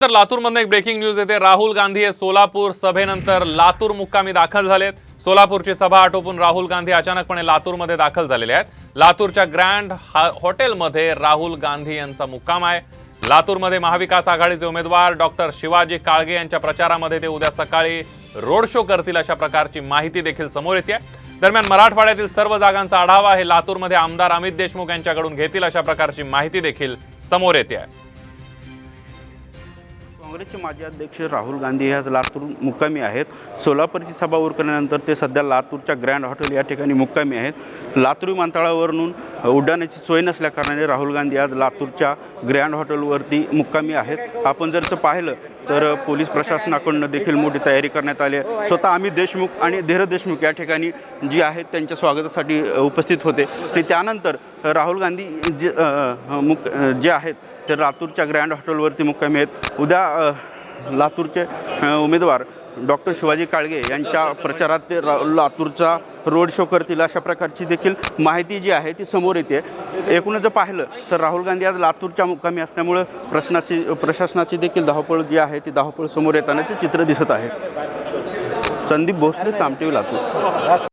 तर लातूरमधून एक breaking news येते। राहुल गांधी हे सोलापूर सभेनंतर लातूर मुक्कामी दाखल झालेत। सोलापूरची सभा आटोपून राहुल गांधी अचानकपणे लातूरमध्ये दाखल झालेले आहेत। लातूरच्या ग्रँड हॉटेलमध्ये राहुल गांधी यांचा मुक्काम आहे। लातूरमध्ये महाविकास आघाडीचे उमेदवार डॉक्टर शिवाजी काळगे यांच्या प्रचारामध्ये ते उद्या सकाळी रोड शो करतील अशा प्रकारची माहिती देखील समोर येते। दरम्यान मराठवाड्यातील सर्व जागांचा आढावा हे लातूरमध्ये आमदार अमित देशमुख यांच्याकडून घेतील अशा प्रकारची माहिती देखील समोर येते आहे। काँग्रेसचे माजी अध्यक्ष राहुल गांधी हे आज लातूर मुक्कामी आहेत। सोलापूरची सभा उरकल्यानंतर ते सध्या लातूरच्या ग्रँड हॉटेल या ठिकाणी मुक्कामी आहेत। लातूर विमानतळावरून उड्डाणाची सोय नसल्याकारणाने राहुल गांधी आज लातूरच्या ग्रँड हॉटेलवरती मुक्कामी आहेत। आपण जर पाहिलं तर पोलीस प्रशासनाकडून देखील मोठी तयारी करण्यात आली आहे। स्वतः अमित देशमुख आणि धीरज देशमुख या ठिकाणी जे आहेत त्यांच्या स्वागतासाठी उपस्थित होते आणि त्यानंतर राहुल गांधी जे आहेत ते लातूरच्या ग्रँड हॉटेलवरती मुक्कामी आहेत। उद्या लातूरचे उमेदवार डॉक्टर शिवाजी काळगे यांच्या प्रचारात ते लातूरचा रोड शो करतील अशा प्रकारची देखील माहिती जी आहे ती समोर येते। एकूणच जर पाहिलं तर राहुल गांधी आज लातूरच्या मुक्कामी असल्यामुळे प्रशासनाची देखील धावपळ जी आहे ती धावपळ समोर येतानाचे चित्र दिसत आहे। संदीप भोसले, साम टीव्ही, लातूर।